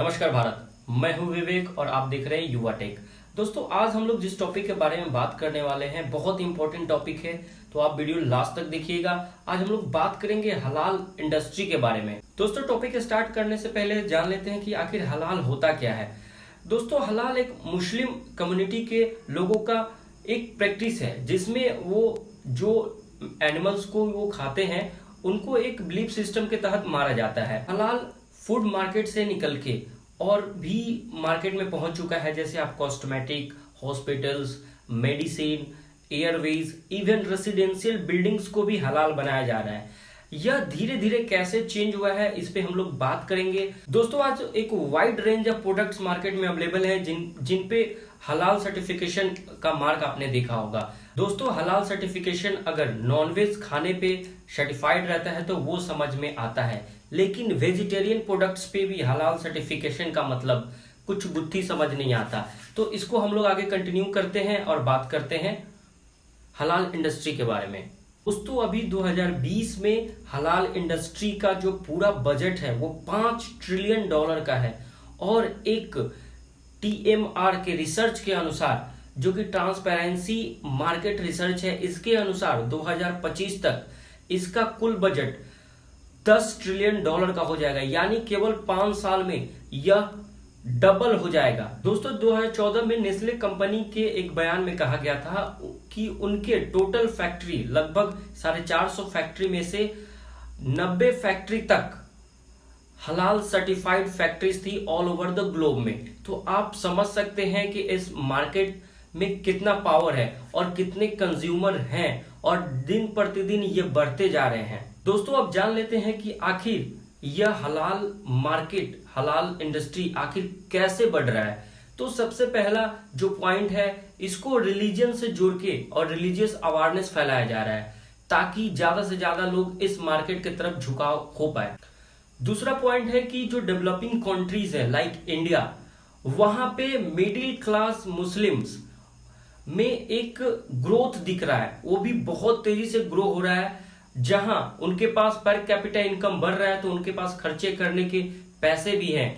नमस्कार भारत, मैं हूं विवेक और आप देख रहे हैं युवा टेक। दोस्तों, आज हम लोग जिस टॉपिक के बारे में बात करने वाले हैं बहुत इंपॉर्टेंट टॉपिक है, तो आप वीडियो लास्ट तक देखिएगा। आज हम लोग बात करेंगे हलाल इंडस्ट्री के बारे में। दोस्तों, टॉपिक स्टार्ट करने से पहले जान लेते हैं कि आखिर हलाल होता क्या है। दोस्तों, हलाल एक मुस्लिम कम्युनिटी के लोगों का एक प्रैक्टिस है जिसमें वो जो एनिमल्स को वो खाते हैं उनको एक बिलीफ सिस्टम के तहत मारा जाता है। हलाल फूड मार्केट से निकल के और भी मार्केट में पहुंच चुका है, जैसे आप cosmetic, hospitals, medicine, Airways, even residential buildings को भी हलाल बनाया जा रहा है। यह धीरे धीरे कैसे चेंज हुआ है इस पे हम लोग बात करेंगे। दोस्तों, आज एक wide range of products market में अवेलेबल है जिन पे हलाल सर्टिफिकेशन का मार्क आपने देखा होगा। दोस्तों, हलाल सर्टिफिकेशन अगर नॉनवेज खाने पे सर्टिफाइड रहता है तो वो समझ में आता है, लेकिन वेजिटेरियन प्रोडक्ट्स पे भी हलाल सर्टिफिकेशन का मतलब कुछ गुत्थी समझ नहीं आता। तो इसको हम लोग आगे कंटिन्यू करते हैं और बात करते हैं हलाल इंडस्ट्री के बारे में। दोस्तों, अभी 2020 में हलाल इंडस्ट्री का जो पूरा बजट है वो $5 ट्रिलियन का है, और एक TMR के रिसर्च के अनुसार, जो कि ट्रांसपेरेंसी मार्केट रिसर्च है, इसके अनुसार 2025 तक इसका कुल बजट $10 ट्रिलियन का हो जाएगा। यानी केवल 5 साल में यह डबल हो जाएगा। दोस्तों, 2014 में नेस्ले कंपनी के एक बयान में कहा गया था कि उनके टोटल फैक्ट्री, लगभग 450 फैक्ट्री में से 90 फैक्ट्री तक हलाल सर्टिफाइड फैक्ट्रीज थी ऑल ओवर द ग्लोब में। तो आप समझ सकते हैं कि इस मार्केट में कितना पावर है और कितने कंज्यूमर हैं, और दिन प्रतिदिन ये बढ़ते जा रहे हैं। दोस्तों, अब जान लेते हैं कि आखिर यह हलाल मार्केट, हलाल इंडस्ट्री आखिर कैसे बढ़ रहा है। तो सबसे पहला जो पॉइंट है, इसको रिलीजन से जोड़ के और रिलीजियस अवेयरनेस फैलाया जा रहा है, ताकि ज्यादा से ज्यादा लोग इस मार्केट की तरफ झुकाव हो पाए। दूसरा पॉइंट है कि जो डेवलपिंग कंट्रीज है लाइक इंडिया, वहां पे मिडिल क्लास मुस्लिम्स में एक ग्रोथ दिख रहा है, वो भी बहुत तेजी से ग्रो हो रहा है। जहां उनके पास पर कैपिटा इनकम बढ़ रहा है तो उनके पास खर्चे करने के पैसे भी हैं,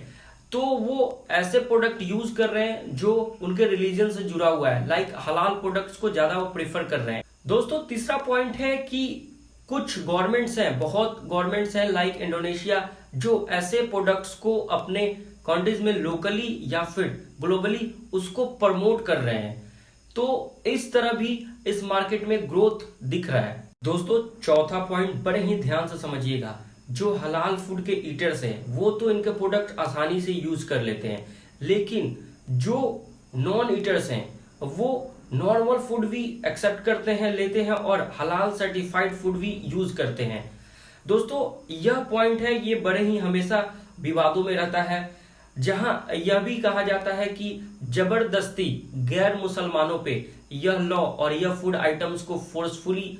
तो वो ऐसे प्रोडक्ट यूज कर रहे हैं जो उनके रिलीजन से जुड़ा हुआ है, लाइक हलाल प्रोडक्ट्स को ज्यादा वो प्रेफर कर रहे हैं। दोस्तों, तीसरा पॉइंट है कि कुछ गवर्नमेंट्स हैं, बहुत गवर्नमेंट्स हैं लाइक इंडोनेशिया, जो ऐसे प्रोडक्ट्स को अपने कंट्रीज में लोकली या फिर ग्लोबली उसको प्रमोट कर रहे हैं। तो इस तरह भी इस मार्केट में ग्रोथ दिख रहा है। दोस्तों, चौथा पॉइंट बड़े ही ध्यान से समझिएगा। जो हलाल फूड के ईटर्स हैं वो तो इनके प्रोडक्ट आसानी से यूज कर लेते हैं, लेकिन जो नॉन ईटर्स हैं वो नॉर्मल फूड भी एक्सेप्ट करते हैं, लेते हैं, और हलाल सर्टिफाइड फूड भी यूज करते हैं। दोस्तों, यह पॉइंट है, ये बड़े ही हमेशा विवादों में रहता है, जहां यह भी कहा जाता है कि जबरदस्ती गैर मुसलमानों पे यह लॉ और यह फूड आइटम्स को फोर्सफुली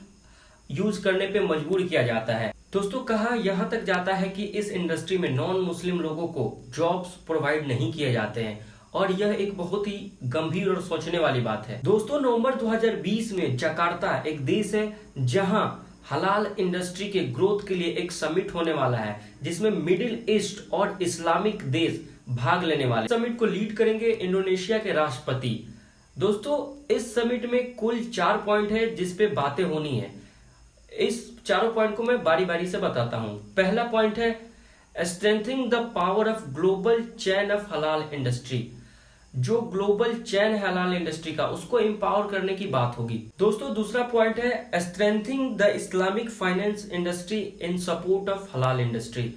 यूज करने पे मजबूर किया जाता है। दोस्तों, कहा यहां तक जाता है कि इस इंडस्ट्री में नॉन मुस्लिम लोगों को जॉब्स प्रोवाइड नहीं किए जाते हैं, और यह एक बहुत ही गंभीर और सोचने वाली बात है। दोस्तों, नवंबर 2020 में जकार्ता एक देश है जहां हलाल इंडस्ट्री के ग्रोथ के लिए एक समिट होने वाला है, जिसमें मिडिल ईस्ट और इस्लामिक देश भाग लेने वाले। समिट को लीड करेंगे इंडोनेशिया के राष्ट्रपति। दोस्तों, इस समिट में कुल 4 पॉइंट है जिस पे बातें होनी है। इस चारों पॉइंट को मैं बारी बारी से बताता हूं। पहला पॉइंट है strengthening the power of global chain of हलाल इंडस्ट्री। जो ग्लोबल चेन है हलाल इंडस्ट्री का, उसको एम्पावर करने की बात होगी। दोस्तों, दूसरा पॉइंट है strengthening the Islamic finance industry in support of हलाल इंडस्ट्री।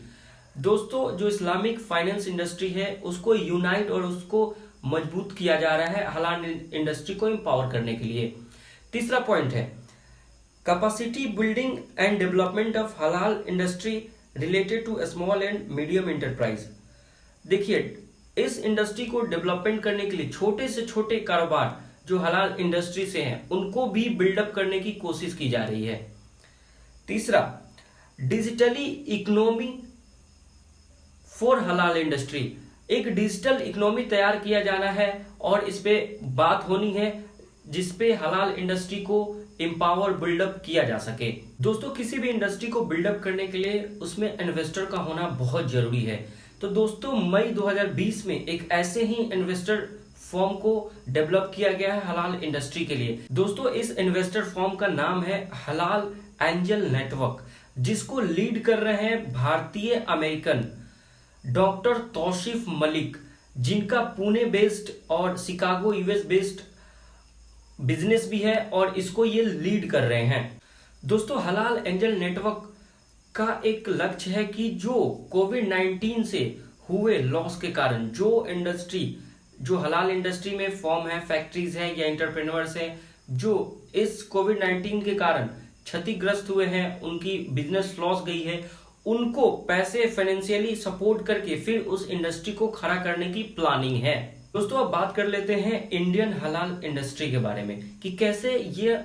दोस्तों, जो इस्लामिक फाइनेंस इंडस्ट्री है उसको यूनाइट और उसको मजबूत किया जा रहा है हलाल इंडस्ट्री को एम्पावर करने के लिए। तीसरा पॉइंट है capacity building and development of हलाल industry related to small and medium enterprise. देखिए, इस इंडस्ट्री को डेवलपमेंट करने के लिए छोटे से छोटे कारोबार जो हलाल इंडस्ट्री से हैं उनको भी बिल्डअप करने की कोशिश की जा रही है। तीसरा, डिजिटली इकोनॉमी फॉर हलाल इंडस्ट्री। एक डिजिटल इकोनॉमी तैयार किया जाना है और इस पे बात होनी है जिसपे हलाल इंडस्ट्री को एम्पावर बिल्डअप किया जा सके। दोस्तों, किसी भी इंडस्ट्री को बिल्डअप करने के लिए उसमें इन्वेस्टर का होना बहुत जरूरी है, तो दोस्तों मई 2020 में एक ऐसे ही इन्वेस्टर फॉर्म को डेवलप किया गया है हलाल इंडस्ट्री के लिए। दोस्तों इस इन्वेस्टर फॉर्म का नाम है हलाल एंजल नेटवर्क, जिसको लीड कर रहे हैं भारतीय अमेरिकन डॉक्टर तौसीफ मलिक, जिनका पुणे बेस्ड और शिकागो यूएस बेस्ड बिजनेस भी है और इसको ये लीड कर रहे हैं। दोस्तों हलाल एंजल नेटवर्क का एक लक्ष्य है कि जो कोविड-19 से हुए लॉस के कारण जो हलाल इंडस्ट्री में फॉर्म है, फैक्ट्रीज है या एंटरप्रेन्योर्स है, जो इस कोविड-19 के कारण क्षतिग्रस्त हुए हैं, उनकी बिजनेस लॉस गई है, उनको पैसे फाइनेंशियली सपोर्ट करके फिर उस इंडस्ट्री को खड़ा करने की प्लानिंग है। दोस्तों अब बात कर लेते हैं इंडियन हलाल इंडस्ट्री के बारे में कि कैसे ये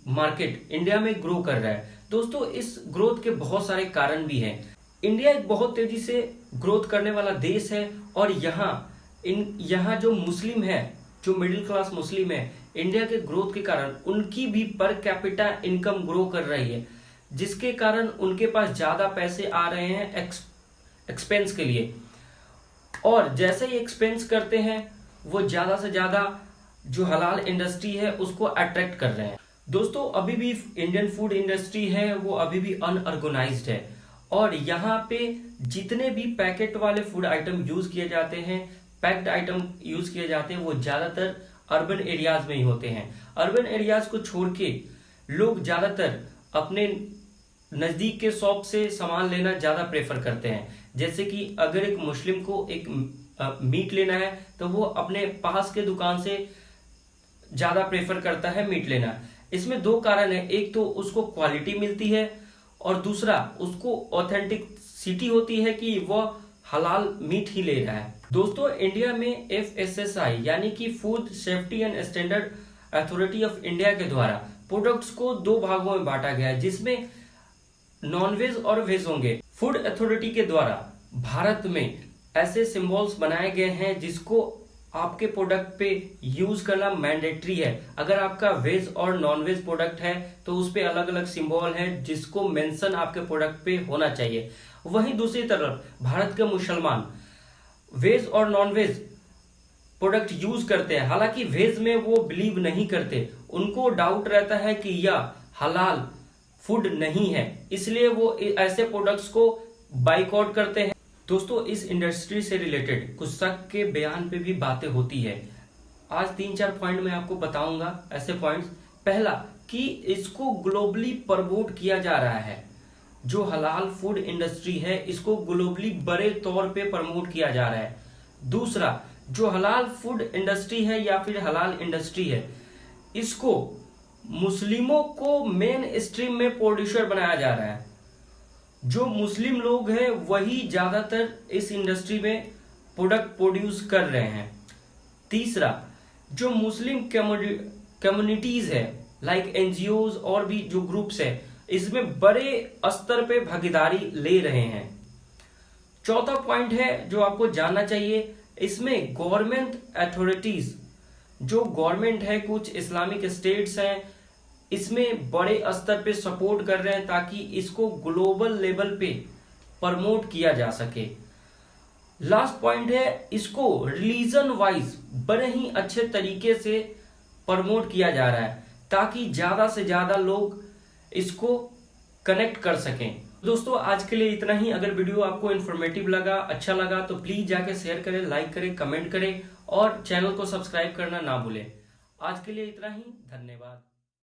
मार्केट इंडिया में ग्रो कर रहा है। दोस्तों इस ग्रोथ के बहुत सारे कारण भी हैं। इंडिया एक बहुत तेजी से ग्रोथ करने वाला देश है और यहाँ जो मुस्लिम है, जो मिडिल क्लास मुस्लिम है, इंडिया के ग्रोथ के कारण उनकी भी पर कैपिटा इनकम ग्रो कर रही है, जिसके कारण उनके पास ज्यादा पैसे आ रहे हैं एक्सपेंस के लिए, और जैसे ही एक्सपेंस करते हैं वो ज्यादा से ज्यादा जो हलाल इंडस्ट्री है उसको अट्रैक्ट कर रहे हैं। दोस्तों अभी भी इंडियन फूड इंडस्ट्री है वो अभी भी अनऑर्गेनाइज्ड है और यहाँ पे जितने भी पैकेट वाले फूड आइटम यूज किए जाते हैं, पैक्ड आइटम यूज किए जाते हैं, वो ज्यादातर अर्बन एरियाज में ही होते हैं। अर्बन एरियाज को छोड़ के लोग ज्यादातर अपने नजदीक के शॉप से सामान लेना ज्यादा प्रेफर करते हैं। जैसे कि अगर एक मुस्लिम को एक मीट लेना है तो वो अपने पास के दुकान से ज्यादा प्रेफर करता है मीट लेना। इसमें दो कारण है, एक तो उसको क्वालिटी मिलती है और दूसरा उसको ऑथेंटिसिटी होती है कि वह हलाल मीट ही ले रहा है। दोस्तों इंडिया में FSSAI यानी कि food safety and standard authority of India के द्वारा प्रोडक्ट्स को दो भागों में बांटा गया है, जिसमें नॉनवेज और वेज होंगे। फूड अथॉरिटी के द्वारा भारत में ऐसे सिंबल्स बनाए गए हैं जिसको आपके प्रोडक्ट पे यूज करना मैंडेटरी है। अगर आपका वेज और नॉन वेज प्रोडक्ट है तो उस पे अलग अलग सिंबल है जिसको मेंशन आपके प्रोडक्ट पे होना चाहिए। वहीं दूसरी तरफ भारत के मुसलमान वेज और नॉन वेज प्रोडक्ट यूज करते हैं, हालांकि वेज में वो बिलीव नहीं करते, उनको डाउट रहता है कि यह हलाल फूड नहीं है, इसलिए वो ऐसे प्रोडक्ट्स को बाइकआउट करते हैं। दोस्तों इस इंडस्ट्री से रिलेटेड कुछ शक के बयान पे भी बातें होती है। आज 3-4 पॉइंट मैं आपको बताऊंगा ऐसे पॉइंट्स। पहला कि इसको ग्लोबली प्रमोट किया जा रहा है, जो हलाल फूड इंडस्ट्री है इसको ग्लोबली बड़े तौर पे प्रमोट किया जा रहा है। दूसरा, जो हलाल फूड इंडस्ट्री है या फिर हलाल इंडस्ट्री है, इसको मुस्लिमों को मेन स्ट्रीम में प्रोड्यूसर बनाया जा रहा है। जो मुस्लिम लोग हैं वही ज्यादातर इस इंडस्ट्री में प्रोडक्ट प्रोड्यूस कर रहे हैं। तीसरा, जो मुस्लिम कम्युनिटीज है लाइक NGOs और भी जो ग्रुप्स है, इसमें बड़े स्तर पे भागीदारी ले रहे हैं। चौथा पॉइंट है जो आपको जानना चाहिए, इसमें गवर्नमेंट अथॉरिटीज, जो गवर्नमेंट है, कुछ इस्लामिक स्टेट्स हैं, इसमें बड़े स्तर पे सपोर्ट कर रहे हैं ताकि इसको ग्लोबल लेवल पे प्रमोट किया जा सके। लास्ट पॉइंट है, इसको रिलीजन वाइज बड़े ही अच्छे तरीके से प्रमोट किया जा रहा है ताकि ज्यादा से ज्यादा लोग इसको कनेक्ट कर सकें। दोस्तों आज के लिए इतना ही। अगर वीडियो आपको इन्फॉर्मेटिव लगा, अच्छा लगा तो प्लीज जाके शेयर करें, लाइक करें, कमेंट करें और चैनल को सब्सक्राइब करना ना भूलें। आज के लिए इतना ही, धन्यवाद।